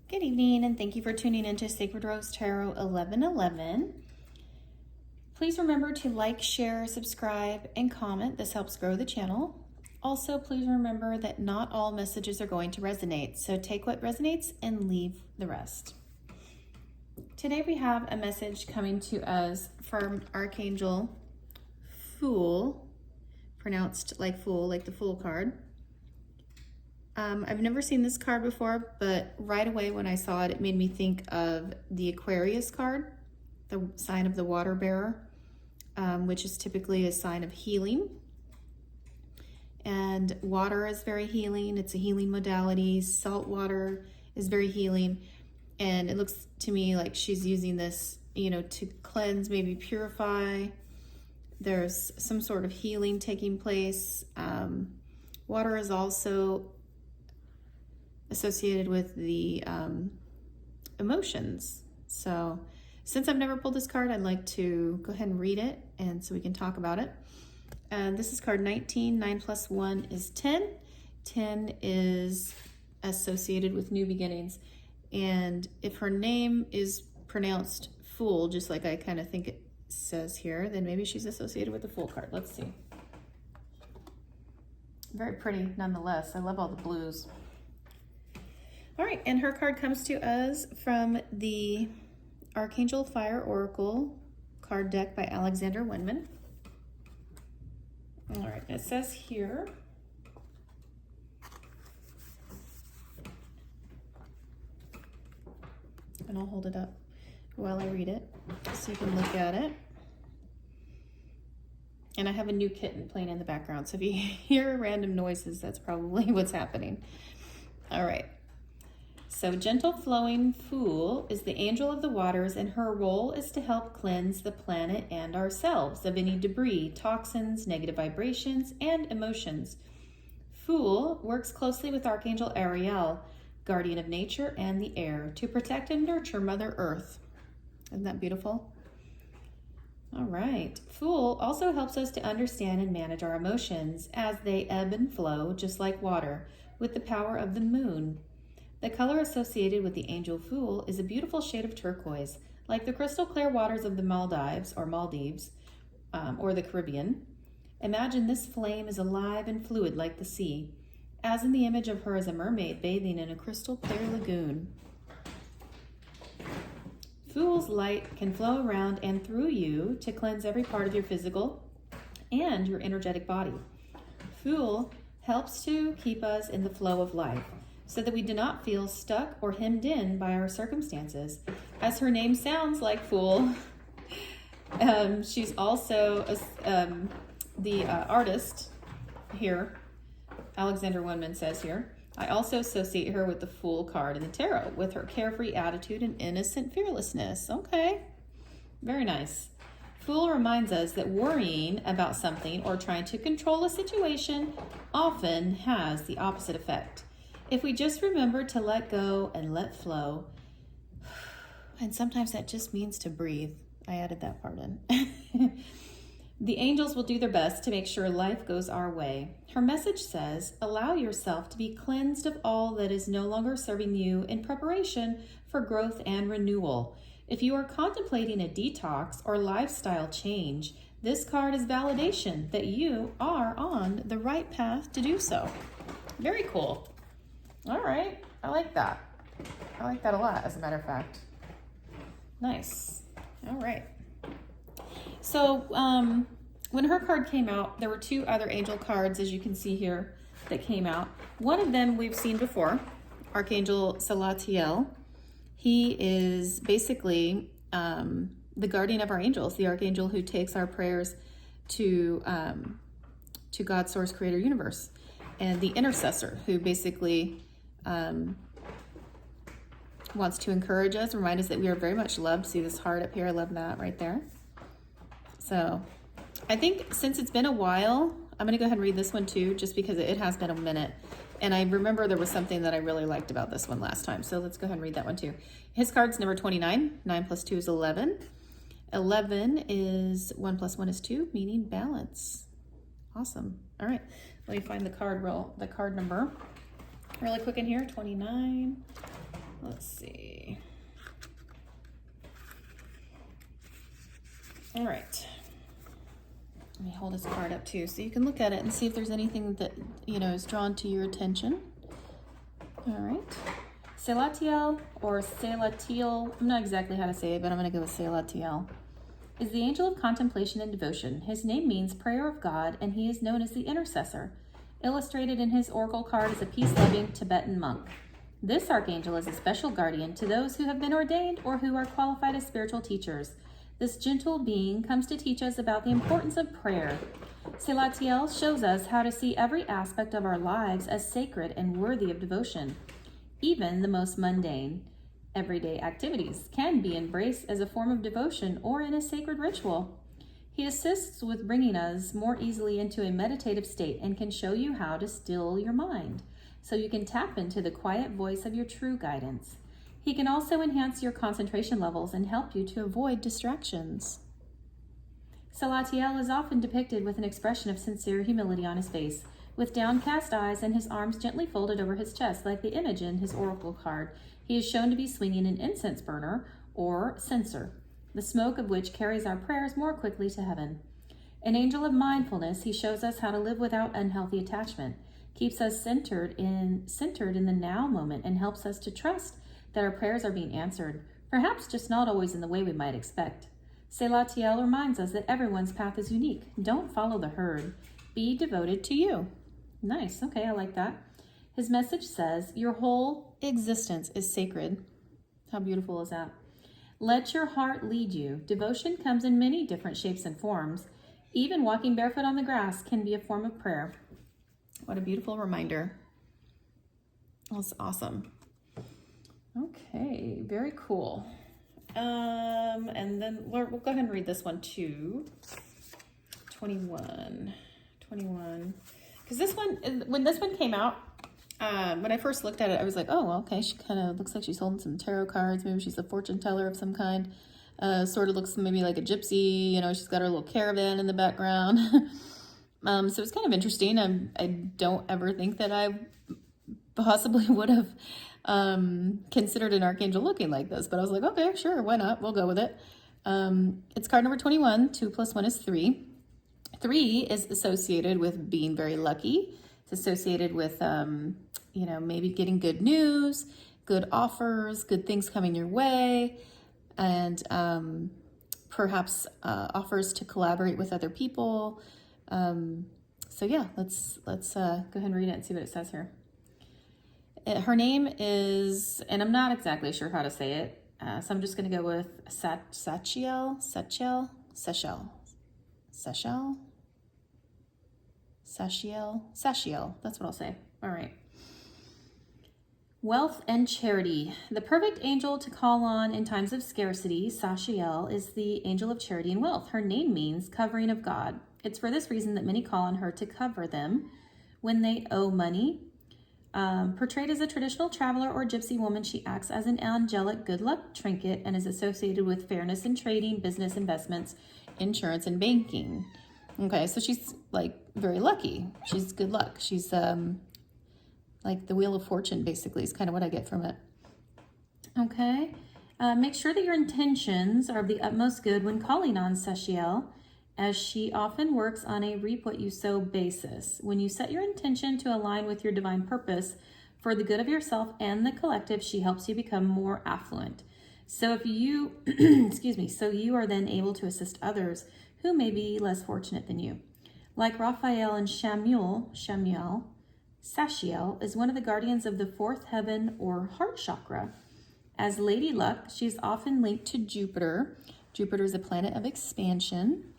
Good evening, and thank you for tuning into Sacred Rose Tarot 1111. Please remember to like, share, subscribe, and comment. This helps grow the channel. Also, please remember that not all messages are going to resonate, so take what resonates and leave the rest. Today we have a message coming to us from Archangel Fool, pronounced like Fool, like the Fool card. I've never seen this card before, but right away when I saw it, it made me think of the Aquarius card, the sign of the water bearer, which is typically a sign of healing. And water is very healing. It's a healing modality. Salt water is very healing. And it looks to me like she's using this, to cleanse, maybe purify. There's some sort of healing taking place. Water is also associated with the emotions. So since I've never pulled this card, I'd like to go ahead and read it, and so we can talk about it. And this is card 19. 9 plus 1 is 10. 10 is associated with new beginnings. And if her name is pronounced Fool, just like I kind of think it says here, then maybe she's associated with the Fool card. Let's see. Very pretty nonetheless. I love all the blues. All right, and her card comes to us from the Archangel Fire Oracle card deck by Alexander Winman. All right, it says here, and I'll hold it up while I read it so you can look at it. And I have a new kitten playing in the background, so if you hear random noises, that's probably what's happening. All right. So gentle flowing Fool is the angel of the waters, and her role is to help cleanse the planet and ourselves of any debris, toxins, negative vibrations, and emotions. Fool works closely with Archangel Ariel, guardian of nature and the air, to protect and nurture Mother Earth. Isn't that beautiful? All right. Fool also helps us to understand and manage our emotions as they ebb and flow, just like water, with the power of the moon. The color associated with the angel Fool is a beautiful shade of turquoise, like the crystal clear waters of the Maldives, or the Caribbean. Imagine this flame is alive and fluid like the sea, as in the image of her as a mermaid bathing in a crystal clear lagoon. Fool's light can flow around and through you to cleanse every part of your physical and your energetic body. Fool helps to keep us in the flow of life, so that we do not feel stuck or hemmed in by our circumstances. As her name sounds like Fool, she's also the artist here. Alexander Winman says here, I also associate her with the Fool card in the tarot, with her carefree attitude and innocent fearlessness. Okay, very nice. Fool reminds us that worrying about something or trying to control a situation often has the opposite effect. If we just remember to let go and let flow, and sometimes that just means to breathe. I added that part in. The angels will do their best to make sure life goes our way. Her message says, allow yourself to be cleansed of all that is no longer serving you in preparation for growth and renewal. If you are contemplating a detox or lifestyle change, this card is validation that you are on the right path to do so. Very cool. All right, I like that. I like that a lot, as a matter of fact. Nice. All right. So when her card came out, there were two other angel cards, as you can see here, that came out. One of them we've seen before, Archangel Salatiel. He is basically the guardian of our angels, the archangel who takes our prayers to God's source, creator, universe, and the intercessor who basically wants to encourage us, remind us that we are very much loved. See this heart up here? I love that right there. So I think since it's been a while, I'm going to go ahead and read this one too, just because it has been a minute. And I remember there was something that I really liked about this one last time. So let's go ahead and read that one too. His card's number 29. 9 plus 2 is 11. 11 is 1 plus 1 is 2, meaning balance. Awesome. All right. Let me find the card number really quick in here. 29. Let's see. All right. Let me hold this card up too so you can look at it and see if there's anything that, is drawn to your attention. All right. Selatiel or Selatiel, I'm not exactly how to say it, but I'm going to go with Selatiel, is the angel of contemplation and devotion. His name means prayer of God, and he is known as the intercessor, illustrated in his oracle card as a peace-loving Tibetan monk. This archangel is a special guardian to those who have been ordained or who are qualified as spiritual teachers. This gentle being comes to teach us about the importance of prayer. Selatiel shows us how to see every aspect of our lives as sacred and worthy of devotion. Even the most mundane, everyday activities can be embraced as a form of devotion or in a sacred ritual. He assists with bringing us more easily into a meditative state and can show you how to still your mind so you can tap into the quiet voice of your true guidance. He can also enhance your concentration levels and help you to avoid distractions. Selatiel is often depicted with an expression of sincere humility on his face, with downcast eyes and his arms gently folded over his chest like the image in his oracle card. He is shown to be swinging an incense burner or censer, the smoke of which carries our prayers more quickly to heaven. An angel of mindfulness, he shows us how to live without unhealthy attachment, keeps us centered in the now moment, and helps us to trust that our prayers are being answered, perhaps just not always in the way we might expect. Selatiel reminds us that everyone's path is unique. Don't follow the herd. Be devoted to you. Nice. Okay, I like that. His message says, your whole existence is sacred. How beautiful is that? Let your heart lead you. Devotion comes in many different shapes and forms. Even walking barefoot on the grass can be a form of prayer. What a beautiful reminder. That's awesome. Okay, very cool. And then we'll go ahead and read this one too. 21. Because this one, when this one came out, when I first looked at it, I was like, oh, well, okay, she kind of looks like she's holding some tarot cards. Maybe she's a fortune teller of some kind. Sort of looks maybe like a gypsy. She's got her little caravan in the background. So it's kind of interesting. I don't ever think that I possibly would have considered an archangel looking like this, but I was like, okay, sure, why not? We'll go with it. It's card number 21. 2 + 1 is 3. 3 is associated with being very lucky. It's associated with, maybe getting good news, good offers, good things coming your way, and perhaps offers to collaborate with other people. So yeah, let's go ahead and read it and see what it says here. Her name is, and I'm not exactly sure how to say it, so I'm just going to go with Sachiel. That's what I'll say. All right. Wealth and charity. The perfect angel to call on in times of scarcity, Sachiel, is the angel of charity and wealth. Her name means covering of God. It's for this reason that many call on her to cover them when they owe money. Portrayed as a traditional traveler or gypsy woman, she acts as an angelic good luck trinket and is associated with fairness in trading, business, investments, insurance, and banking. Okay, so she's like very lucky. She's good luck. She's like the Wheel of Fortune, basically, is kind of what I get from it. Okay, make sure that your intentions are of the utmost good when calling on Sachiel, as she often works on a reap what you sow basis. When you set your intention to align with your divine purpose for the good of yourself and the collective, she helps you become more affluent. So if you, so you are then able to assist others who may be less fortunate than you. Like Raphael and Samuel, Sachiel is one of the guardians of the fourth heaven or heart chakra. As Lady Luck, she's often linked to Jupiter. Jupiter is a planet of expansion.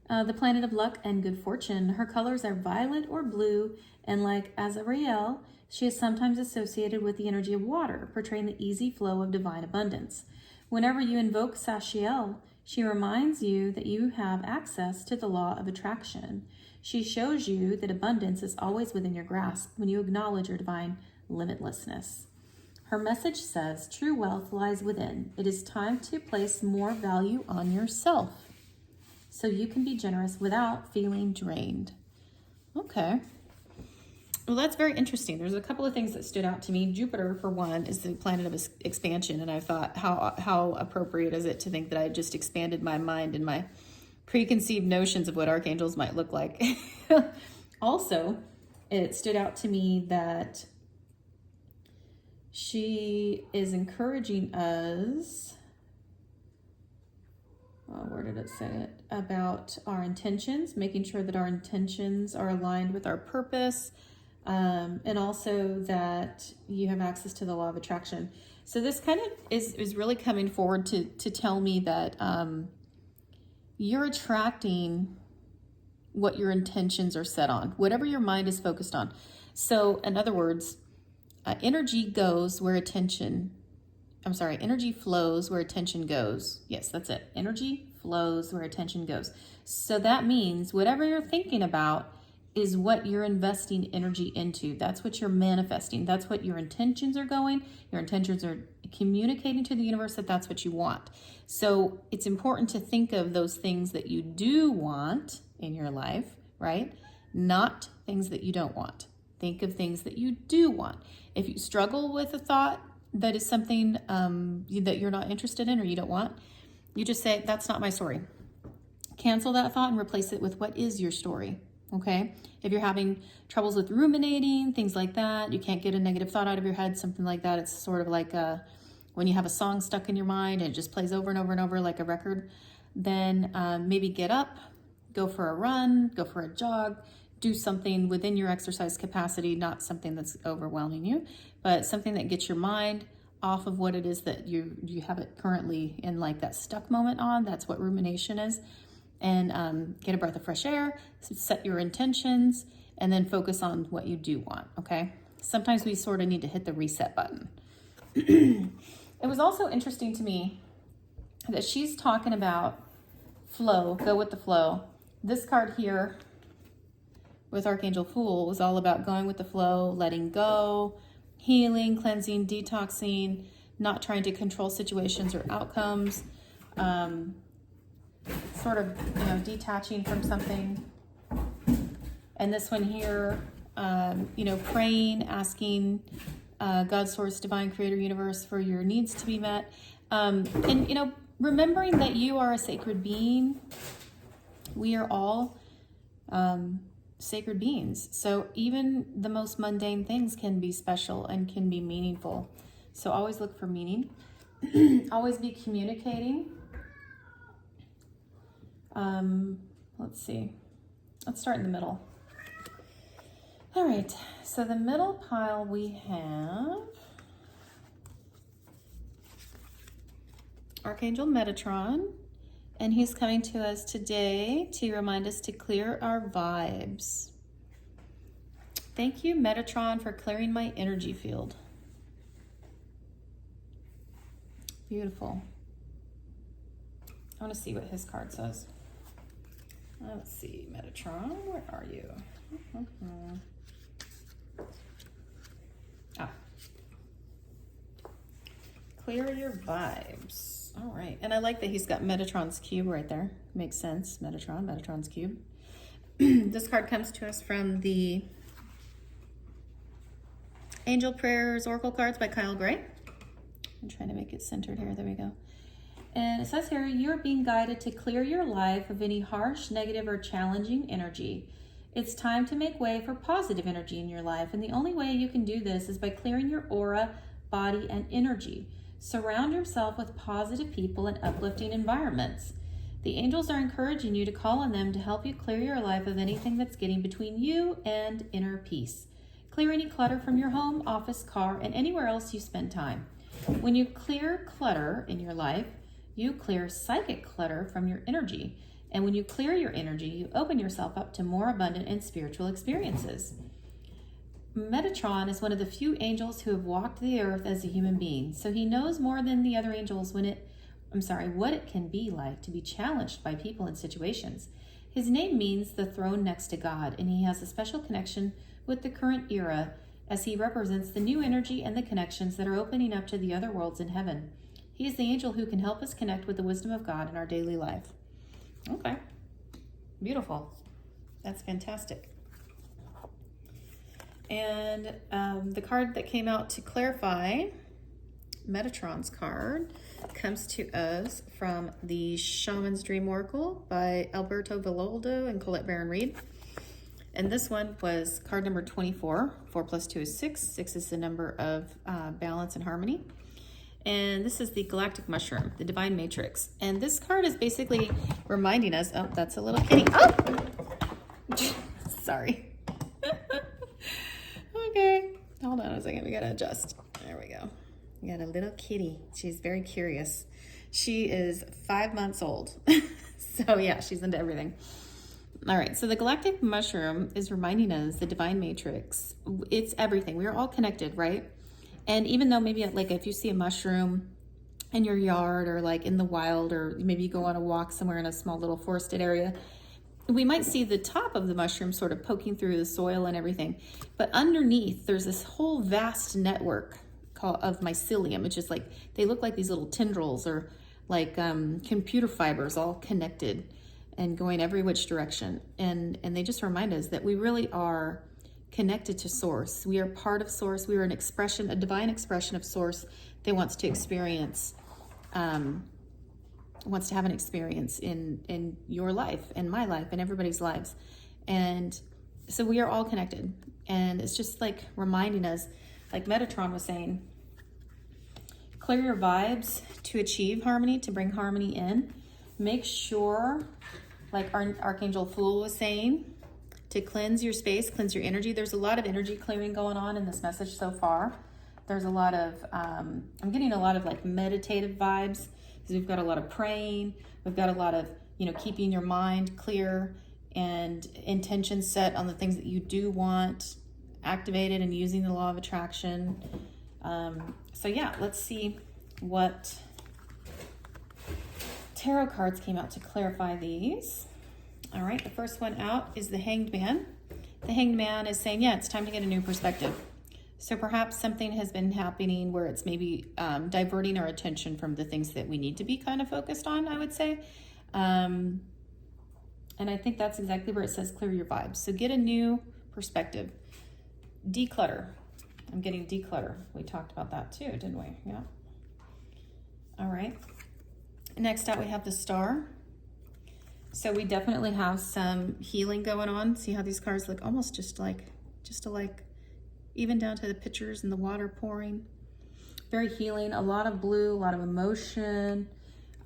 The planet of luck and good fortune. Her colors are violet or blue, and like Azrael, she is sometimes associated with the energy of water, portraying the easy flow of divine abundance. Whenever you invoke Sachiel, she reminds you that you have access to the law of attraction. She shows you that abundance is always within your grasp when you acknowledge your divine limitlessness. Her message says, true wealth lies within. It is time to place more value on yourself, so you can be generous without feeling drained. Okay. Well, that's very interesting. There's a couple of things that stood out to me. Jupiter, for one, is the planet of expansion, and I thought, how appropriate is it to think that I just expanded my mind and my preconceived notions of what archangels might look like. Also, it stood out to me that she is encouraging us, where did it say it? About our intentions, making sure that our intentions are aligned with our purpose, and also that you have access to the law of attraction. So this kind of is really coming forward to tell me that you're attracting what your intentions are set on, whatever your mind is focused on. So in other words, energy flows where attention goes. Yes, that's it. Energy flows where attention goes. So that means whatever you're thinking about is what you're investing energy into. That's what you're manifesting. That's what your intentions are going. Your intentions are communicating to the universe that that's what you want. So it's important to think of those things that you do want in your life, right? Not things that you don't want. Think of things that you do want. If you struggle with a thought that is something that you're not interested in or you don't want, you just say, that's not my story. Cancel that thought and replace it with what is your story, okay? If you're having troubles with ruminating, things like that, you can't get a negative thought out of your head, something like that. It's sort of like when you have a song stuck in your mind and it just plays over and over and over like a record, then maybe get up, go for a run, go for a jog, do something within your exercise capacity, not something that's overwhelming you, but something that gets your mind off of what it is that you have it currently in like that stuck moment on. That's what rumination is. And get a breath of fresh air, set your intentions, and then focus on what you do want, okay? Sometimes we sort of need to hit the reset button. It was also interesting to me that she's talking about flow, go with the flow. This card here with Archangel Fool was all about going with the flow, letting go, healing, cleansing, detoxing, not trying to control situations or outcomes, sort of, detaching from something. And this one here, praying, asking God, source, divine, creator, universe for your needs to be met. And remembering that you are a sacred being. We are all sacred beings. So even the most mundane things can be special and can be meaningful. So always look for meaning. Always be communicating. Let's see. Let's start in the middle. All right. So the middle pile we have Archangel Metatron. And he's coming to us today to remind us to clear our vibes. Thank you, Metatron, for clearing my energy field. Beautiful. I want to see what his card says. Let's see, Metatron, where are you? Clear your vibes. All right, and I like that he's got Metatron's cube right there. Makes sense, Metatron's cube. This card comes to us from the Angel Prayers Oracle cards by Kyle Gray. I'm trying to make it centered here, there we go. And it says here, you're being guided to clear your life of any harsh, negative, or challenging energy. It's time to make way for positive energy in your life, and the only way you can do this is by clearing your aura, body, and energy. Surround yourself with positive people and uplifting environments. The angels are encouraging you to call on them to help you clear your life of anything that's getting between you and inner peace. Clear any clutter from your home, office, car, and anywhere else you spend time. When you clear clutter in your life, you clear psychic clutter from your energy. And when you clear your energy, you open yourself up to more abundant and spiritual experiences. Metatron is one of the few angels who have walked the earth as a human being, so he knows more than the other angels what it can be like to be challenged by people and situations. His name means the throne next to God, and he has a special connection with the current era as he represents the new energy and the connections that are opening up to the other worlds in heaven. He is the angel who can help us connect with the wisdom of God in our daily life. Okay, beautiful. That's fantastic. And the card that came out to clarify, Metatron's card, comes to us from the Shaman's Dream Oracle by Alberto Villoldo and Colette Baron Reed. And this one was card number 24. 4 plus 2 is 6. 6 is the number of balance and harmony. And this is the Galactic Mushroom, the Divine Matrix. And this card is basically reminding us, oh, that's a little kitty. Oh! Sorry. Okay, hold on a second, we gotta adjust. There we go. We got a little kitty. She's very curious. She is 5 months old. So yeah, she's into everything. All right, so the Galactic Mushroom is reminding us, the Divine Matrix, it's everything. We are all connected, right? And even though maybe like if you see a mushroom in your yard or like in the wild, or maybe you go on a walk somewhere in a small little forested area, we might see the top of the mushroom sort of poking through the soil and everything. But underneath, there's this whole vast network of mycelium, which is like, they look like these little tendrils or like computer fibers all connected and going every which direction. And they just remind us that we really are connected to Source. We are part of Source. We are an expression, a divine expression of Source that wants to experience, wants to have an experience in your life, in my life, in everybody's lives. And so we are all connected. And it's just like reminding us, like Metatron was saying, clear your vibes to achieve harmony, to bring harmony in. Make sure, like our Archangel Fool was saying, to cleanse your space, cleanse your energy. There's a lot of energy clearing going on in this message so far. There's a lot of, I'm getting a lot of like meditative vibes, because we've got a lot of praying. We've got a lot of, keeping your mind clear and intention set on the things that you do want activated, and using the law of attraction. So yeah, let's see what tarot cards came out to clarify these. All right, the first one out is the Hanged Man. The Hanged Man is saying, yeah, it's time to get a new perspective. So perhaps something has been happening where it's maybe diverting our attention from the things that we need to be kind of focused on, I would say. And I think that's exactly where it says clear your vibes. So get a new perspective. Declutter. I'm getting declutter. We talked about that too, didn't we? Yeah. All right. Next out, we have the Star. So we definitely have some healing going on. See how these cards look almost just like, even down to the pictures and the water pouring. Very healing, a lot of blue, a lot of emotion,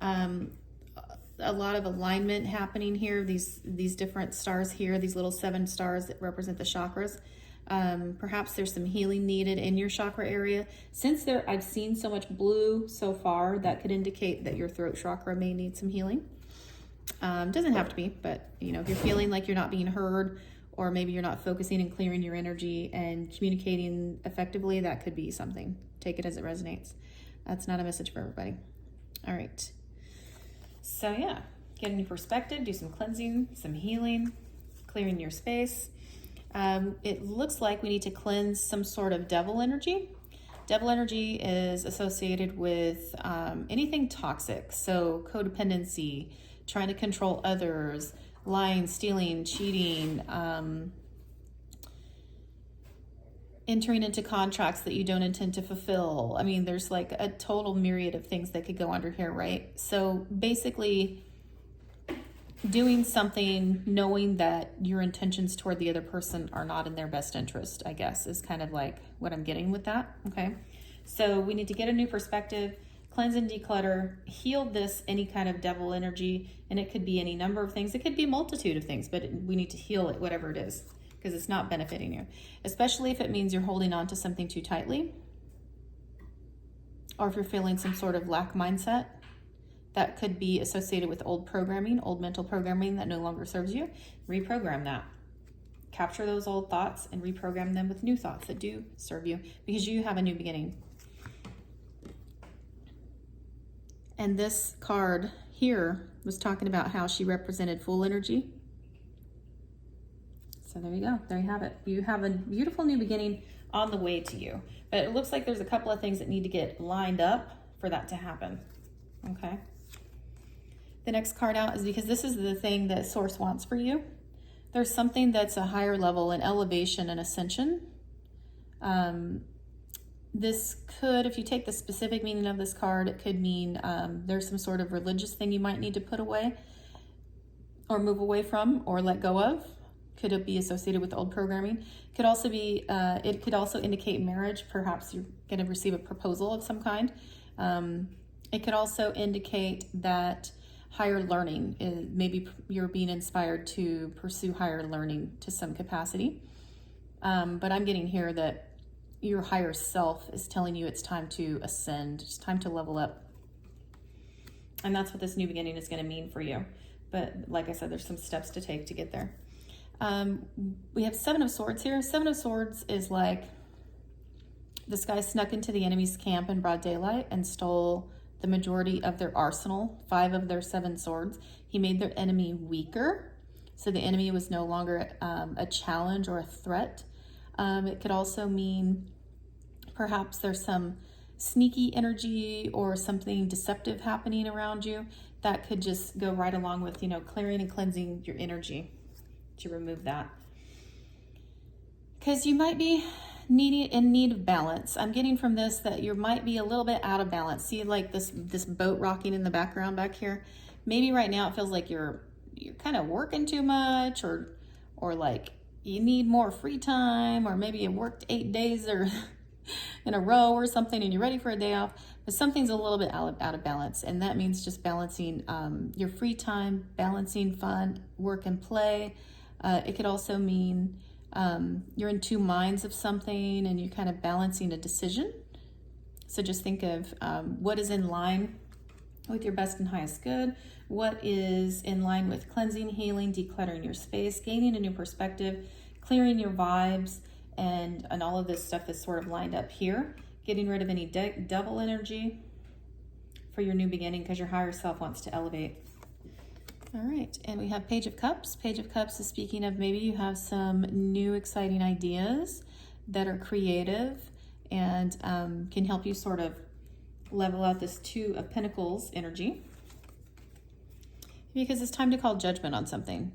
a lot of alignment happening here. These different stars here, these little 7 stars that represent the chakras. Perhaps there's some healing needed in your chakra area. Since I've seen so much blue so far, that could indicate that your throat chakra may need some healing. Doesn't have to be, but if you're feeling like you're not being heard, or maybe you're not focusing and clearing your energy and communicating effectively, that could be something. Take it as it resonates. That's not a message for everybody. All right. So yeah, get a new perspective, do some cleansing, some healing, clearing your space. It looks like we need to cleanse some sort of devil energy. Devil energy is associated with anything toxic. So codependency, trying to control others, lying, stealing, cheating, entering into contracts that you don't intend to fulfill. I mean, there's like a total myriad of things that could go under here, right? So basically doing something knowing that your intentions toward the other person are not in their best interest, I guess, is kind of like what I'm getting with that, okay? So we need to get a new perspective, cleanse and declutter, heal any kind of devil energy, and it could be any number of things. It could be a multitude of things, but we need to heal it, whatever it is, because it's not benefiting you, especially if it means you're holding on to something too tightly, or if you're feeling some sort of lack mindset. That could be associated with old programming, old mental programming that no longer serves you. Reprogram that. Capture those old thoughts and reprogram them with new thoughts that do serve you, because you have a new beginning. And this card here was talking about how she represented Fool energy. So there you go. There you have it. You have a beautiful new beginning on the way to you. But it looks like there's a couple of things that need to get lined up for that to happen. Okay. The next card out is because this is the thing that Source wants for you. There's something that's a higher level, an elevation, an ascension This could, if you take the specific meaning of this card, it could mean there's some sort of religious thing you might need to put away or move away from or let go of. Could it be associated with old programming? Could also be, it could also indicate marriage. Perhaps you're going to receive a proposal of some kind. It could also indicate that higher learning is, maybe you're being inspired to pursue higher learning to some capacity. But I'm getting here that your higher self is telling you it's time to ascend, it's time to level up. And that's what this new beginning is going to mean for you. But like I said, there's some steps to take to get there. We have Seven of Swords here. Seven of Swords is like this guy snuck into the enemy's camp in broad daylight and stole the majority of their arsenal, 5 of their 7 swords. He made their enemy weaker, so the enemy was no longer a challenge or a threat. It could also mean perhaps there's some sneaky energy or something deceptive happening around you that could just go right along with, clearing and cleansing your energy to remove that. Because you might be in need of balance. I'm getting from this that you might be a little bit out of balance. See, like this boat rocking in the background back here. Maybe right now it feels like you're kind of working too much, or like you need more free time, or maybe you worked 8 days or in a row or something and you're ready for a day off, but something's a little bit out of balance. And that means just balancing your free time, balancing fun, work and play. It could also mean you're in 2 minds of something and you're kind of balancing a decision. So just think of what is in line with your best and highest good, what is in line with cleansing, healing, decluttering your space, gaining a new perspective, clearing your vibes, and all of this stuff is sort of lined up here, getting rid of any devil energy for your new beginning, because your higher self wants to elevate. All right, and we have Page of Cups. Page of Cups is speaking of maybe you have some new exciting ideas that are creative and can help you sort of level out this 2 of Pentacles energy, because it's time to call judgment on something.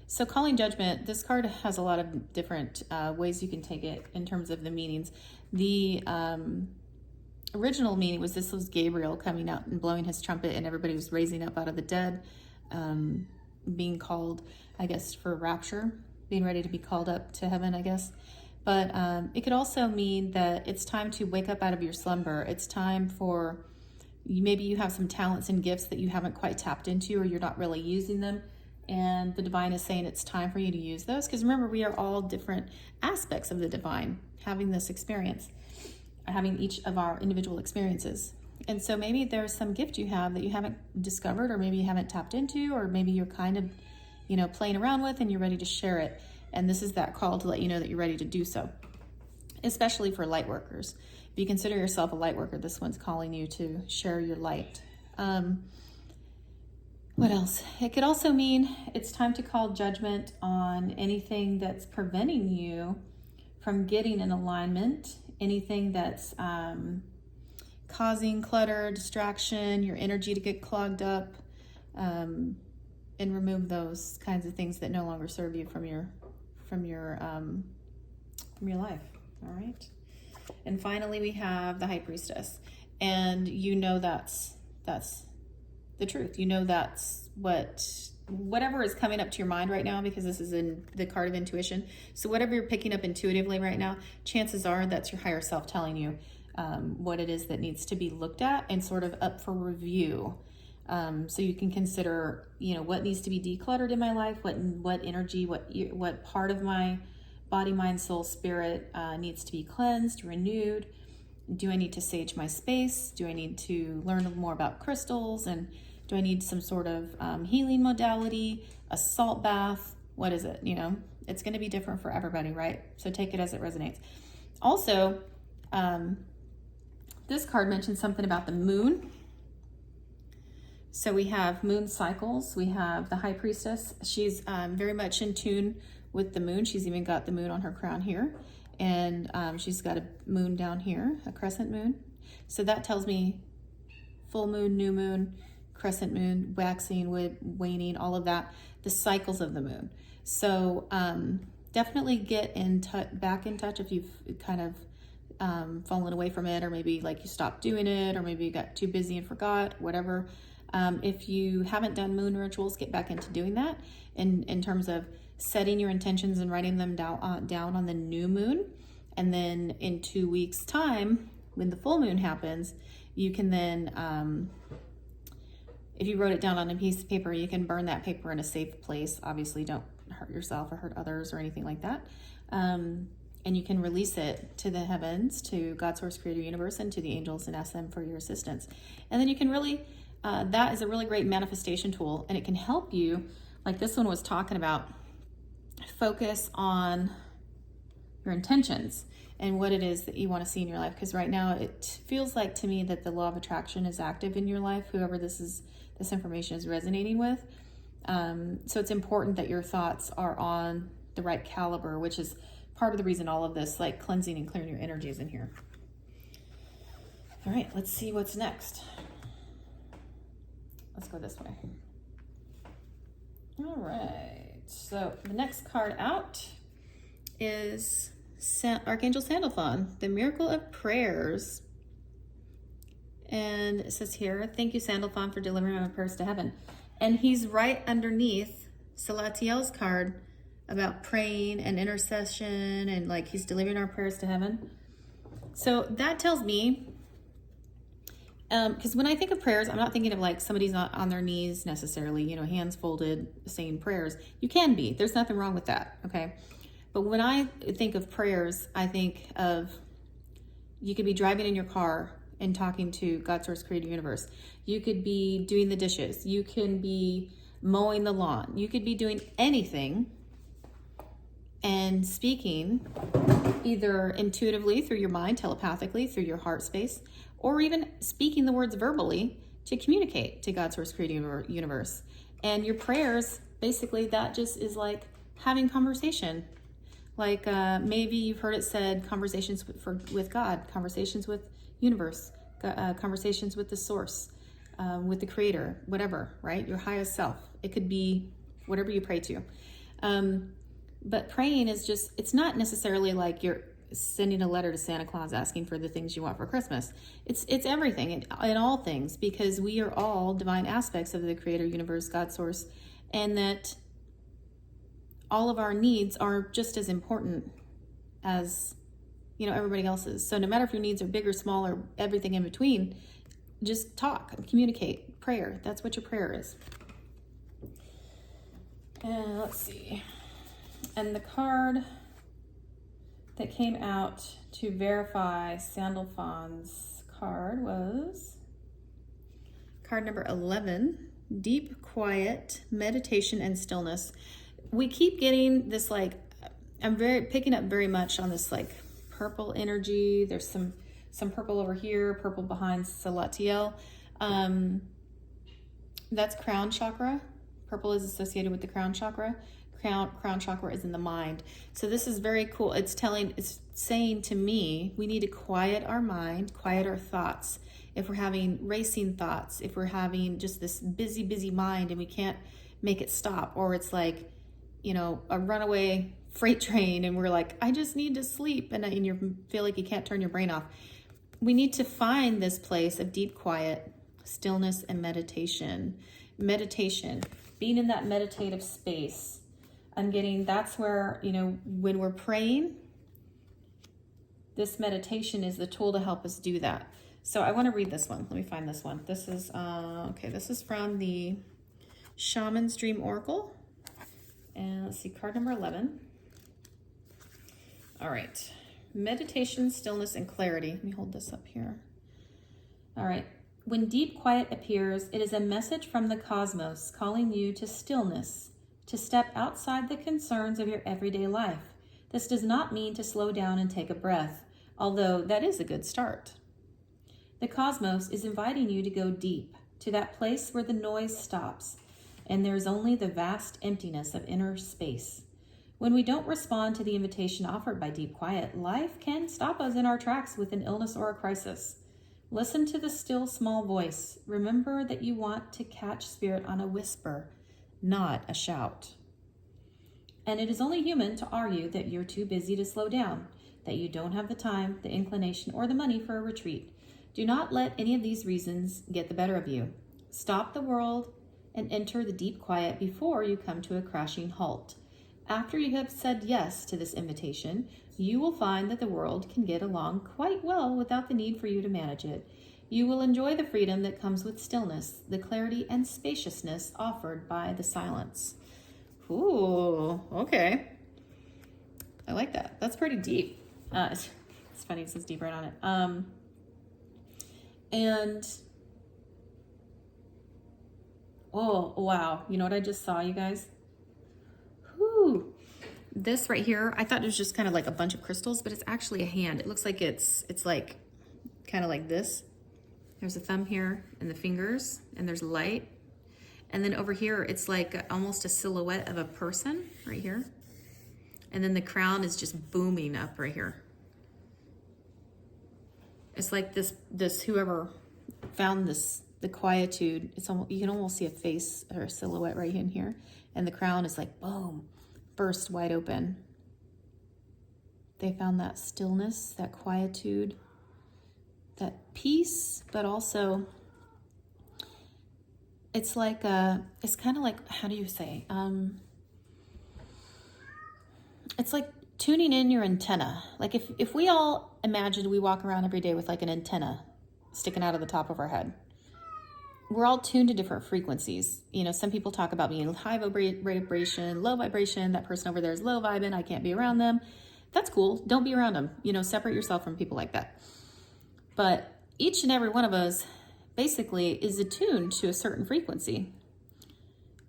So calling judgment, this card has a lot of different ways you can take it in terms of the meanings. The original meaning was this was Gabriel coming out and blowing his trumpet and everybody was raising up out of the dead, being called, I guess, for rapture, being ready to be called up to heaven, I guess. But it could also mean that it's time to wake up out of your slumber. It's time for, maybe you have some talents and gifts that you haven't quite tapped into, or you're not really using them. And the divine is saying it's time for you to use those. Because remember, we are all different aspects of the divine having this experience, having each of our individual experiences. And so maybe there's some gift you have that you haven't discovered, or maybe you haven't tapped into, or maybe you're kind of, playing around with and you're ready to share it. And this is that call to let you know that you're ready to do so, especially for light workers. If you consider yourself a light worker, this one's calling you to share your light. What else? It could also mean it's time to call judgment on anything that's preventing you from getting in alignment, anything that's causing clutter, distraction, your energy to get clogged up, and remove those kinds of things that no longer serve you from your life. All right. And finally, we have the High Priestess, and that's the truth. That's whatever is coming up to your mind right now, because this is in the card of intuition. So whatever you're picking up intuitively right now, chances are that's your higher self telling you what it is that needs to be looked at and sort of up for review. So you can consider, what needs to be decluttered in my life, what energy, what part of my body, mind, soul, spirit needs to be cleansed, renewed. Do I need to sage my space? Do I need to learn more about crystals? And do I need some sort of healing modality, a salt bath? What is it? It's going to be different for everybody, right? So take it as it resonates. Also, this card mentions something about the moon. So we have moon cycles. We have the High Priestess. She's very much in tune with the moon. She's even got the moon on her crown here. And she's got a moon down here, a crescent moon. So that tells me full moon, new moon, crescent moon, waxing, waning, all of that, the cycles of the moon. So definitely get back in touch if you've kind of fallen away from it, or maybe like you stopped doing it, or maybe you got too busy and forgot, whatever. If you haven't done moon rituals, get back into doing that in terms of setting your intentions and writing them down on the new moon. And then in 2 weeks' time, when the full moon happens, you can then, if you wrote it down on a piece of paper, you can burn that paper in a safe place. Obviously, don't hurt yourself or hurt others or anything like that. And you can release it to the heavens, to God, Source, Creator, Universe, and to the angels, and ask them for your assistance. And then you can really, that is a really great manifestation tool, and it can help you, like this one was talking about, focus on your intentions and what it is that you want to see in your life. Because right now it feels like to me that the law of attraction is active in your life, whoever this information is resonating with. So it's important that your thoughts are on the right caliber, which is part of the reason all of this like cleansing and clearing your energies in here. All right, let's see what's next. Let's go this way. All right, so the next card out is Archangel Sandalphon, the Miracle of Prayers. And it says here, thank you, Sandalphon, for delivering my prayers to heaven. And he's right underneath Salatiel's card about praying and intercession, and like he's delivering our prayers to heaven. So that tells me, because when I think of prayers, I'm not thinking of like somebody's not on their knees necessarily, you know, hands folded, saying prayers. You can be. There's nothing wrong with that, okay? But when I think of prayers, I think of, you could be driving in your car and talking to God, Source, Creator, Universe. You could be doing the dishes. You can be mowing the lawn. You could be doing anything and speaking either intuitively through your mind, telepathically through your heart space, or even speaking the words verbally to communicate to God, Source, Creator, Universe. And your prayers, basically, that just is like having conversation. Like maybe you've heard it said, conversations with God, conversations with universe, conversations with the source, with the creator, whatever, right? Your highest self. It could be whatever you pray to. But praying is just, it's not necessarily like you're sending a letter to Santa Claus asking for the things you want for Christmas. It's everything in all things, because we are all divine aspects of the creator, universe, God, source, and that all of our needs are just as important as, you know, everybody else's. So no matter if your needs are big or small or everything in between, just talk, communicate, prayer. That's what your prayer is. And let's see. And the card that came out to verify Sandalphon's card was card number 11, Deep Quiet, Meditation and Stillness. We keep getting this, like, I'm picking up very much on this like purple energy. There's some purple over here, purple behind Salatiel. That's crown chakra. Purple is associated with the crown chakra. Crown chakra is in the mind. So this is very cool. It's saying to me, we need to quiet our mind, quiet our thoughts. If we're having racing thoughts, if we're having just this busy mind and we can't make it stop, or it's like, you know, a runaway freight train and we're like, I just need to sleep, and you feel like you can't turn your brain off. We need to find this place of deep quiet, stillness, and meditation. Meditation, being in that meditative space. That's where, you know, when we're praying, this meditation is the tool to help us do that. So I want to read this one. Let me find this one. This is, this is from the Shaman's Dream Oracle. And let's see, card number 11. All right. Meditation, stillness, and clarity. Let me hold this up here. All right. When deep quiet appears, it is a message from the cosmos calling you to stillness, to step outside the concerns of your everyday life. This does not mean to slow down and take a breath, although that is a good start. The cosmos is inviting you to go deep, to that place where the noise stops, and there is only the vast emptiness of inner space. When we don't respond to the invitation offered by deep quiet, life can stop us in our tracks with an illness or a crisis. Listen to the still small voice. Remember that you want to catch spirit on a whisper, not a shout. And it is only human to argue that you're too busy to slow down, that you don't have the time, the inclination, or the money for a retreat. Do not let any of these reasons get the better of you. Stop the world and enter the deep quiet before you come to a crashing halt. After you have said yes to this invitation, you will find that the world can get along quite well without the need for you to manage it. You will enjoy the freedom that comes with stillness, the clarity and spaciousness offered by the silence. Ooh, okay. I like that. That's pretty deep. It's funny, it says deep right on it. And, oh, wow. You know what I just saw, you guys? Whew. This right here, I thought it was just kind of like a bunch of crystals, but it's actually a hand. It looks like it's like kind of like this. There's a thumb here and the fingers, and there's light. And then over here, it's like almost a silhouette of a person right here. And then the crown is just booming up right here. It's like this whoever found this, the quietude, it's almost, you can almost see a face or a silhouette right in here. And the crown is like, boom, burst wide open. They found that stillness, that quietude, that peace, but also it's like it's kind of like, how do you say? It's like tuning in your antenna. Like if we all imagined we walk around every day with like an antenna sticking out of the top of our head, we're all tuned to different frequencies. You know, some people talk about being high vibration, low vibration. That person over there is low vibing. I can't be around them. That's cool. Don't be around them. You know, separate yourself from people like that. But each and every one of us basically is attuned to a certain frequency.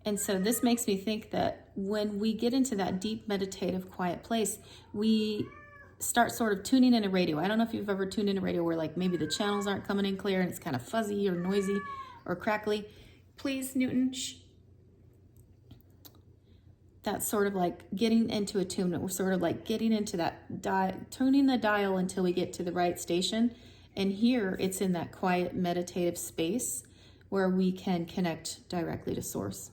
And so this makes me think that when we get into that deep meditative quiet place, we start sort of tuning in a radio. I don't know if you've ever tuned in a radio where like maybe the channels aren't coming in clear and it's kind of fuzzy or noisy or crackly. Please, Newton, shh. That's sort of like getting into attunement. We're sort of like getting into that, tuning the dial until we get to the right station. And here it's in that quiet meditative space where we can connect directly to source.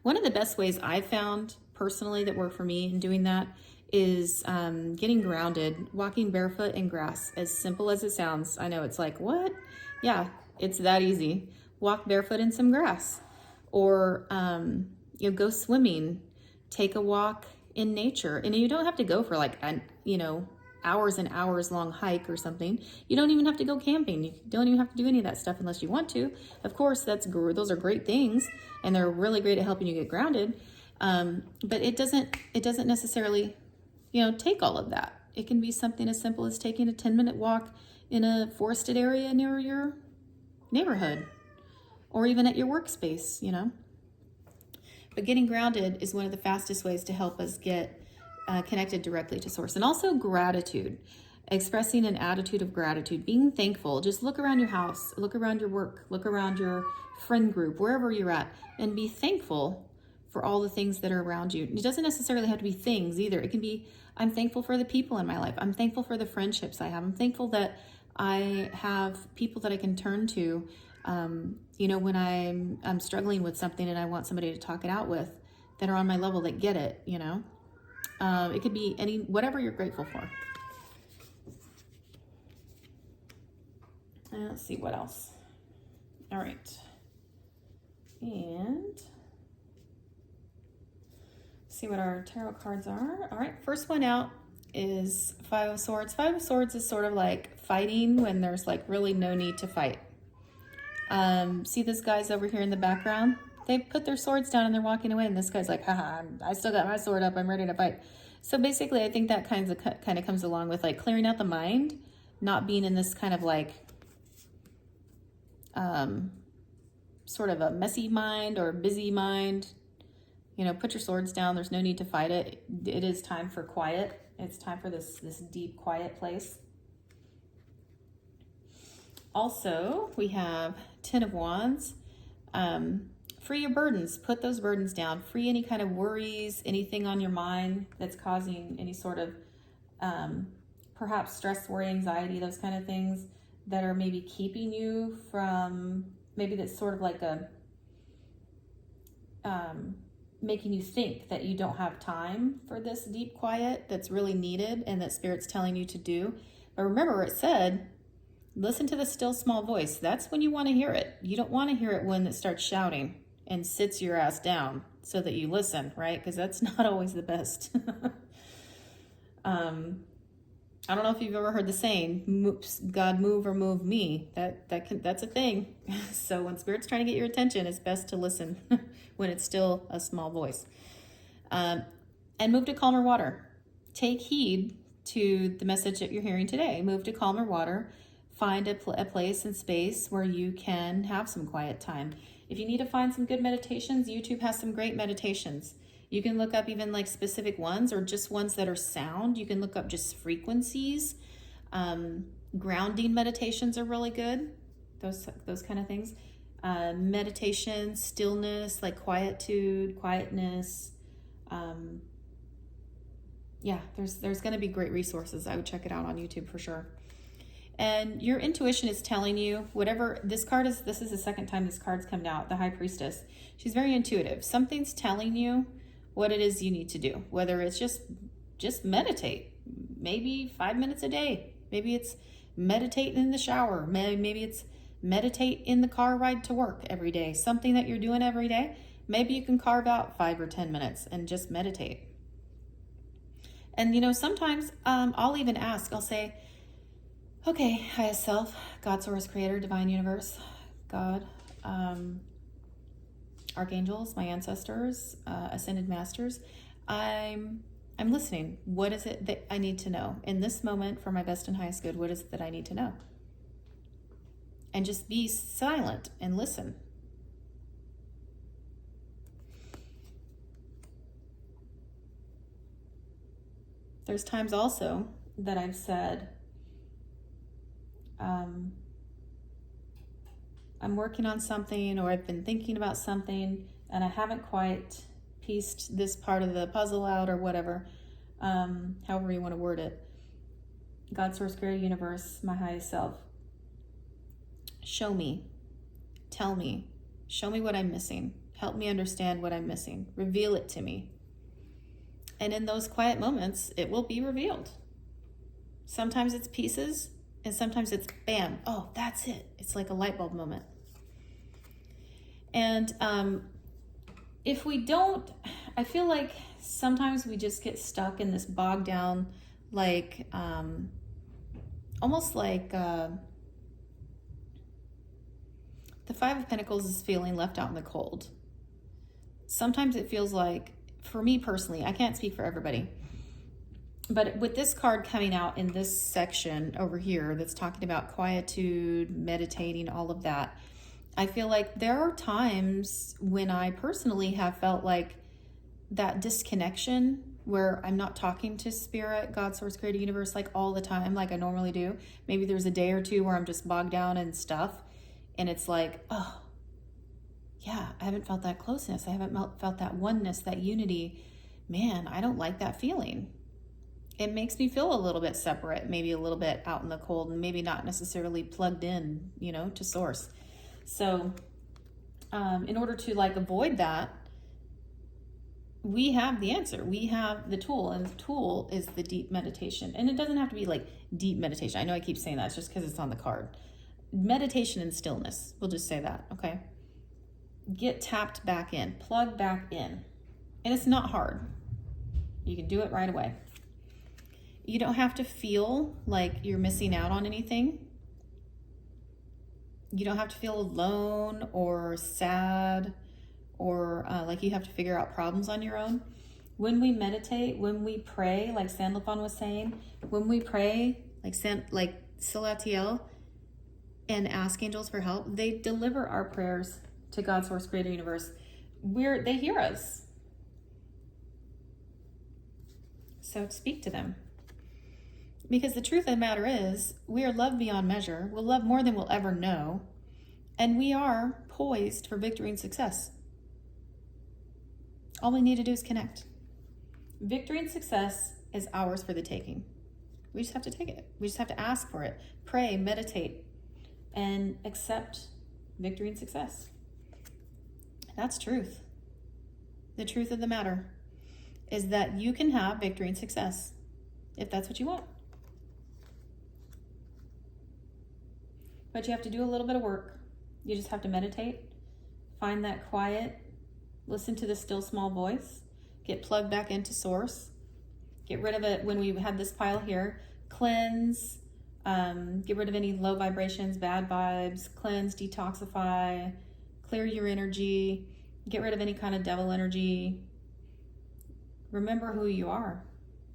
One of the best ways I've found personally that work for me in doing that is getting grounded, walking barefoot in grass. As simple as it sounds. I know it's like, what? Yeah, it's that easy. Walk barefoot in some grass, or go swimming, take a walk in nature. And you don't have to go for like hours and hours long hike or something. You don't even have to go camping. You don't even have to do any of that stuff unless you want to. Of course, those are great things, and they're really great at helping you get grounded. But it doesn't necessarily, take all of that. It can be something as simple as taking a 10-minute walk in a forested area near your neighborhood, or even at your workspace, But getting grounded is one of the fastest ways to help us get connected directly to source. And also gratitude, expressing an attitude of gratitude, being thankful. Just look around your house, look around your work, look around your friend group, wherever you're at, and be thankful for all the things that are around you. It doesn't necessarily have to be things either. It can be, I'm thankful for the people in my life. I'm thankful for the friendships I have. I'm thankful that I have people that I can turn to, when I'm struggling with something and I want somebody to talk it out with, that are on my level, that get it, It could be whatever you're grateful for. Let's see what else. All right. And see what our tarot cards are. All right. First one out is Five of Swords. Five of Swords is sort of like fighting when there's like really no need to fight. See these guys over here in the background? They put their swords down and they're walking away, and this guy's like, haha, I still got my sword up. I'm ready to fight. So basically, I think that kind of comes along with like clearing out the mind, not being in this kind of like sort of a messy mind or busy mind. Put your swords down. There's no need to fight it. It is time for quiet. It's time for this deep, quiet place. Also, we have Ten of Wands. Free your burdens. Put those burdens down. Free any kind of worries, anything on your mind that's causing any sort of perhaps stress, worry, anxiety, those kind of things that are maybe keeping you from, maybe that's sort of like a making you think that you don't have time for this deep quiet that's really needed and that Spirit's telling you to do. But remember, it said, listen to the still small voice. That's when you want to hear it. You don't want to hear it when it starts shouting and sits your ass down so that you listen, right? Because that's not always the best. I don't know if you've ever heard the saying, God move or move me. That's a thing. So when Spirit's trying to get your attention, it's best to listen when it's still a small voice. And move to calmer water. Take heed to the message that you're hearing today. Move to calmer water. Find a place and space where you can have some quiet time. If you need to find some good meditations, YouTube has some great meditations. You can look up even like specific ones or just ones that are sound. You can look up just frequencies. Grounding meditations are really good. Those kind of things. Meditation, stillness, like quietude, quietness. Yeah, there's going to be great resources. I would check it out on YouTube for sure. And your intuition is telling you whatever this is the second time this card's come out, the High Priestess. She's very intuitive. Something's telling you what it is you need to do, whether it's just meditate, maybe 5 minutes a day. Maybe it's meditate in the shower. Maybe it's meditate in the car ride to work every day. Something that you're doing every day. Maybe you can carve out 5 or 10 minutes and just meditate. And sometimes I'll even ask, I'll say, okay, highest self, God, source, creator, divine universe, God, archangels, my ancestors, ascended masters, I'm listening. What is it that I need to know in this moment for my best and highest good? What is it that I need to know? And just be silent and listen. There's times also that I've said, I'm working on something, or I've been thinking about something and I haven't quite pieced this part of the puzzle out or whatever, however you want to word it. God, source, creator, universe, my highest self, show me, tell me, show me what I'm missing, help me understand what I'm missing, reveal it to me. And in those quiet moments, it will be revealed. Sometimes it's pieces, and sometimes it's bam, oh, that's it. It's like a light bulb moment. And if we don't, I feel like sometimes we just get stuck in this bogged down, like, almost like the Five of Pentacles is feeling left out in the cold. Sometimes it feels like, for me personally, I can't speak for everybody, but with this card coming out in this section over here that's talking about quietude, meditating, all of that, I feel like there are times when I personally have felt like that disconnection where I'm not talking to spirit, God, source, creator, universe, like all the time, like I normally do. Maybe there's a day or two where I'm just bogged down in stuff and it's like, oh yeah, I haven't felt that closeness. I haven't felt that oneness, that unity. Man, I don't like that feeling. It makes me feel a little bit separate, maybe a little bit out in the cold, and maybe not necessarily plugged in, to source. So in order to avoid that, we have the answer. We have the tool, and the tool is the deep meditation. And it doesn't have to be like deep meditation. I know I keep saying that. It's just because it's on the card. Meditation and stillness. We'll just say that, okay? Get tapped back in, plug back in. And it's not hard. You can do it right away. You don't have to feel like you're missing out on anything. You don't have to feel alone or sad or like you have to figure out problems on your own. When we meditate, when we pray, like Sandalphon was saying, when we pray, like Salatiel, and ask angels for help, they deliver our prayers to God, source, creator, universe. They hear us. So speak to them. Because the truth of the matter is, we are loved beyond measure. We'll love more than we'll ever know. And we are poised for victory and success. All we need to do is connect. Victory and success is ours for the taking. We just have to take it. We just have to ask for it. Pray, meditate, and accept victory and success. That's truth. The truth of the matter is that you can have victory and success if that's what you want. But you have to do a little bit of work. You just have to meditate, find that quiet, listen to the still small voice, get plugged back into source, get rid of it when we had this pile here, cleanse, get rid of any low vibrations, bad vibes, cleanse, detoxify, clear your energy, get rid of any kind of devil energy. Remember who you are.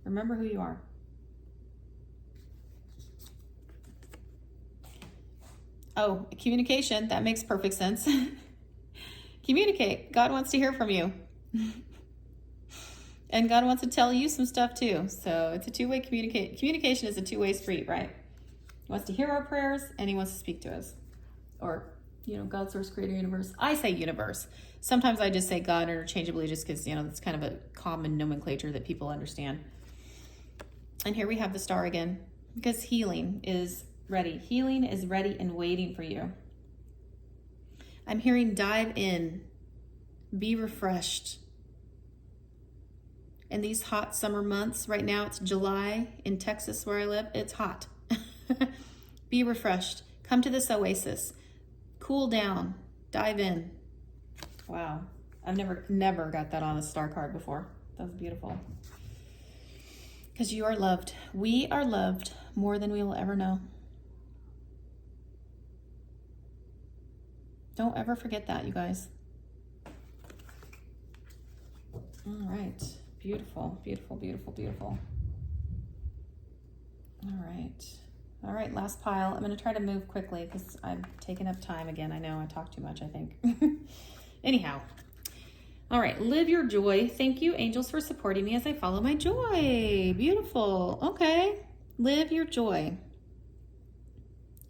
Remember who you are. Oh, communication. That makes perfect sense. Communicate. God wants to hear from you. And God wants to tell you some stuff too. So it's a two-way communication is a two-way street, right? He wants to hear our prayers and he wants to speak to us. Or, God, source, creator, universe. I say universe. Sometimes I just say God interchangeably just because, it's kind of a common nomenclature that people understand. And here we have the star again, because healing is ready. Healing is ready and waiting for you. I'm hearing dive in, be refreshed. In these hot summer months, right now it's July in Texas where I live, it's hot. Be refreshed. Come to this oasis. Cool down. Dive in. Wow. I've never got that on a star card before. That was beautiful. Because you are loved. We are loved more than we will ever know. Don't ever forget that, you guys. All right. Beautiful, beautiful, beautiful, beautiful. All right, last pile. I'm going to try to move quickly because I've taken up time again. I know I talk too much, I think. Anyhow. All right, live your joy. Thank you, angels, for supporting me as I follow my joy. Beautiful. Okay, live your joy.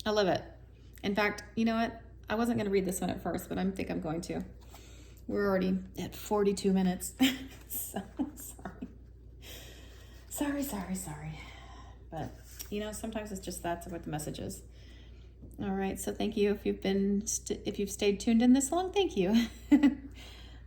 I love it. In fact, you know what? I wasn't going to read this one at first, but I think I'm going to. We're already at 42 minutes. So sorry. But, sometimes it's just that's what the message is. All right, so thank you. If you've stayed tuned in this long, thank you.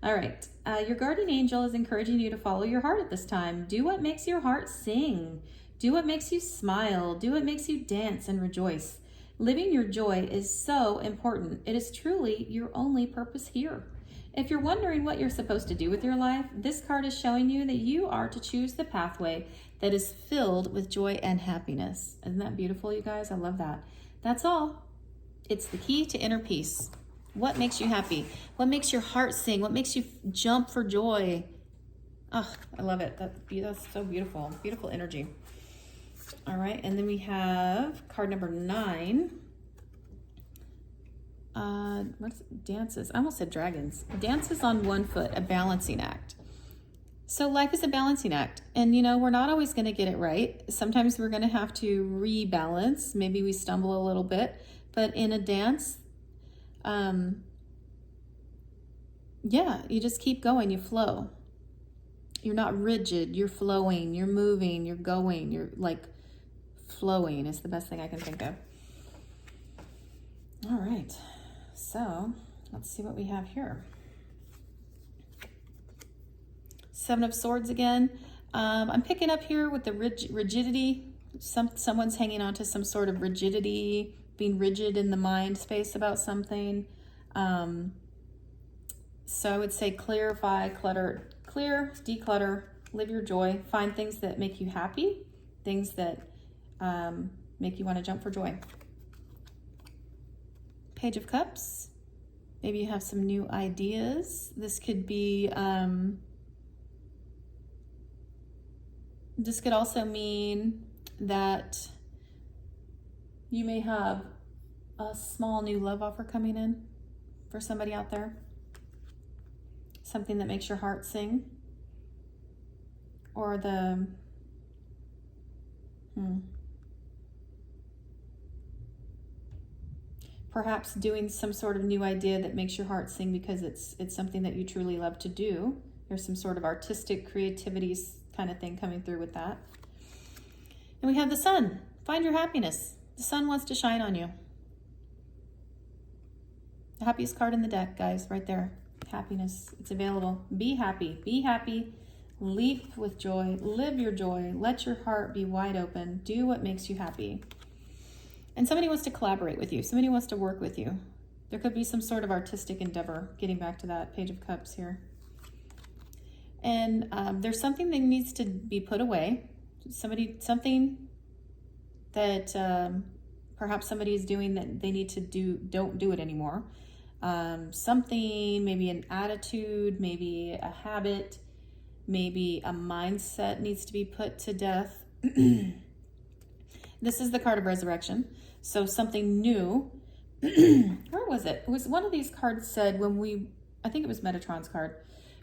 All right, your guardian angel is encouraging you to follow your heart at this time. Do what makes your heart sing. Do what makes you smile. Do what makes you dance and rejoice. Living your joy is so important. It is truly your only purpose here. If you're wondering what you're supposed to do with your life, this card is showing you that you are to choose the pathway that is filled with joy and happiness. Isn't that beautiful, you guys? I love that. That's all. It's the key to inner peace. What makes you happy? What makes your heart sing? What makes you jump for joy? Oh, I love it. That's so beautiful. Beautiful energy. All right, and then we have card number 9. What's dances? I almost said dragons. Dances on one foot, a balancing act. So life is a balancing act. And, we're not always going to get it right. Sometimes we're going to have to rebalance. Maybe we stumble a little bit. But in a dance, you just keep going. You flow. You're not rigid. You're flowing. You're moving. You're going. You're flowing is the best thing I can think of. All right. So let's see what we have here. 7 of Swords again. I'm picking up here with the rigidity. Someone's hanging on to some sort of rigidity, being rigid in the mind space about something. So I would say clarify, clear, declutter, live your joy, find things that make you happy, things that make you want to jump for joy. Page of Cups. Maybe you have some new ideas. This could be, this could also mean that you may have a small new love offer coming in for somebody out there. Something that makes your heart sing. Or perhaps doing some sort of new idea that makes your heart sing because it's something that you truly love to do. There's some sort of artistic creativity kind of thing coming through with that. And we have the sun. Find your happiness. The sun wants to shine on you. The happiest card in the deck, guys, right there. Happiness, it's available. Be happy. Be happy. Leap with joy. Live your joy. Let your heart be wide open. Do what makes you happy. And somebody wants to collaborate with you. Somebody wants to work with you. There could be some sort of artistic endeavor. Getting back to that Page of Cups here. And there's something that needs to be put away. Something that perhaps somebody is doing that they need to do, don't do it anymore. Something, maybe an attitude, maybe a habit, maybe a mindset needs to be put to death. This is the card of resurrection. So something new. Where was it? It was one of these cards said I think it was Metatron's card.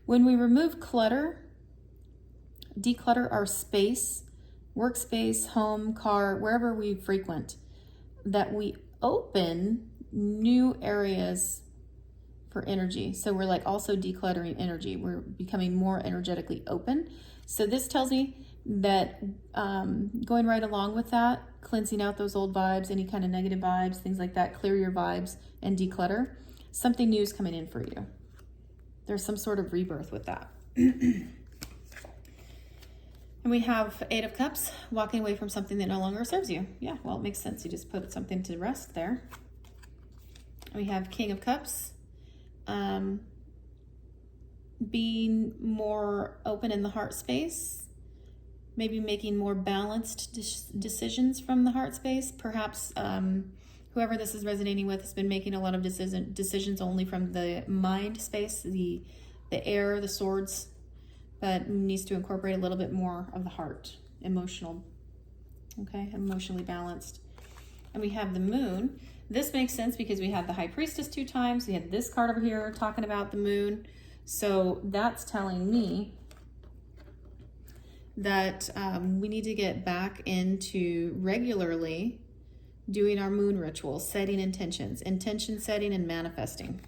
When we remove clutter, declutter our space, workspace, home, car, wherever we frequent, that we open new areas for energy. So we're like also decluttering energy. We're becoming more energetically open. So this tells me that going right along with that, cleansing out those old vibes, any kind of negative vibes, things like that, clear your vibes and declutter. Something new is coming in for you. There's some sort of rebirth with that. And we have 8 of Cups, walking away from something that no longer serves you. Yeah, well, it makes sense. You just put something to rest there. We have King of Cups, being more open in the heart space, maybe making more balanced decisions from the heart space. Perhaps whoever this is resonating with has been making a lot of decisions only from the mind space, the air, the swords, but needs to incorporate a little bit more of the heart, emotional, okay, emotionally balanced. And we have the Moon. This makes sense because we had the High Priestess 2 times. We had this card over here talking about the Moon. So that's telling me that we need to get back into regularly doing our moon rituals, setting intentions, intention setting and manifesting.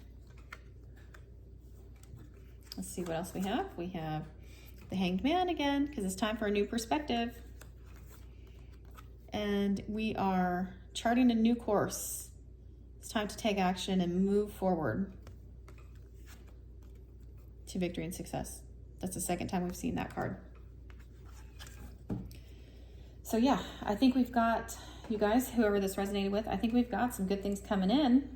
Let's see what else we have. We have the Hanged Man again, because it's time for a new perspective. And we are charting a new course. It's time to take action and move forward to victory and success. That's the second time we've seen that card. So yeah, I think we've got, you guys, whoever this resonated with, I think we've got some good things coming in.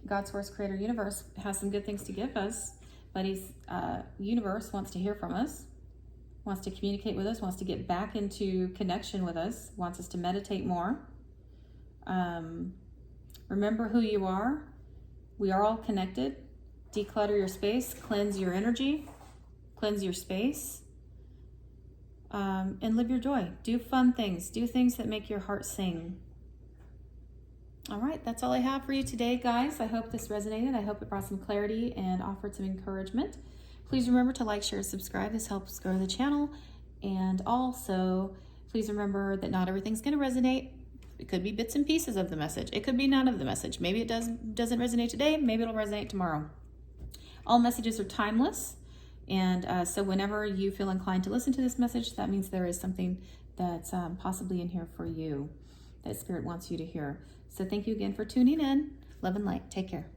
God, Source, Creator, Universe has some good things to give us, but universe wants to hear from us, wants to communicate with us, wants to get back into connection with us, wants us to meditate more. Remember who you are. We are all connected. Declutter your space, cleanse your energy, cleanse your space, and live your joy. Do fun things. Do things that make your heart sing. All right, that's all I have for you today, guys. I hope this resonated. I hope it brought some clarity and offered some encouragement. Please remember to like, share, subscribe. This helps grow the channel. And also, please remember that not everything's going to resonate. It could be bits and pieces of the message. It could be none of the message. Maybe it doesn't resonate today. Maybe it'll resonate tomorrow. All messages are timeless. And so whenever you feel inclined to listen to this message, that means there is something that's possibly in here for you that Spirit wants you to hear. So thank you again for tuning in. Love and light. Take care.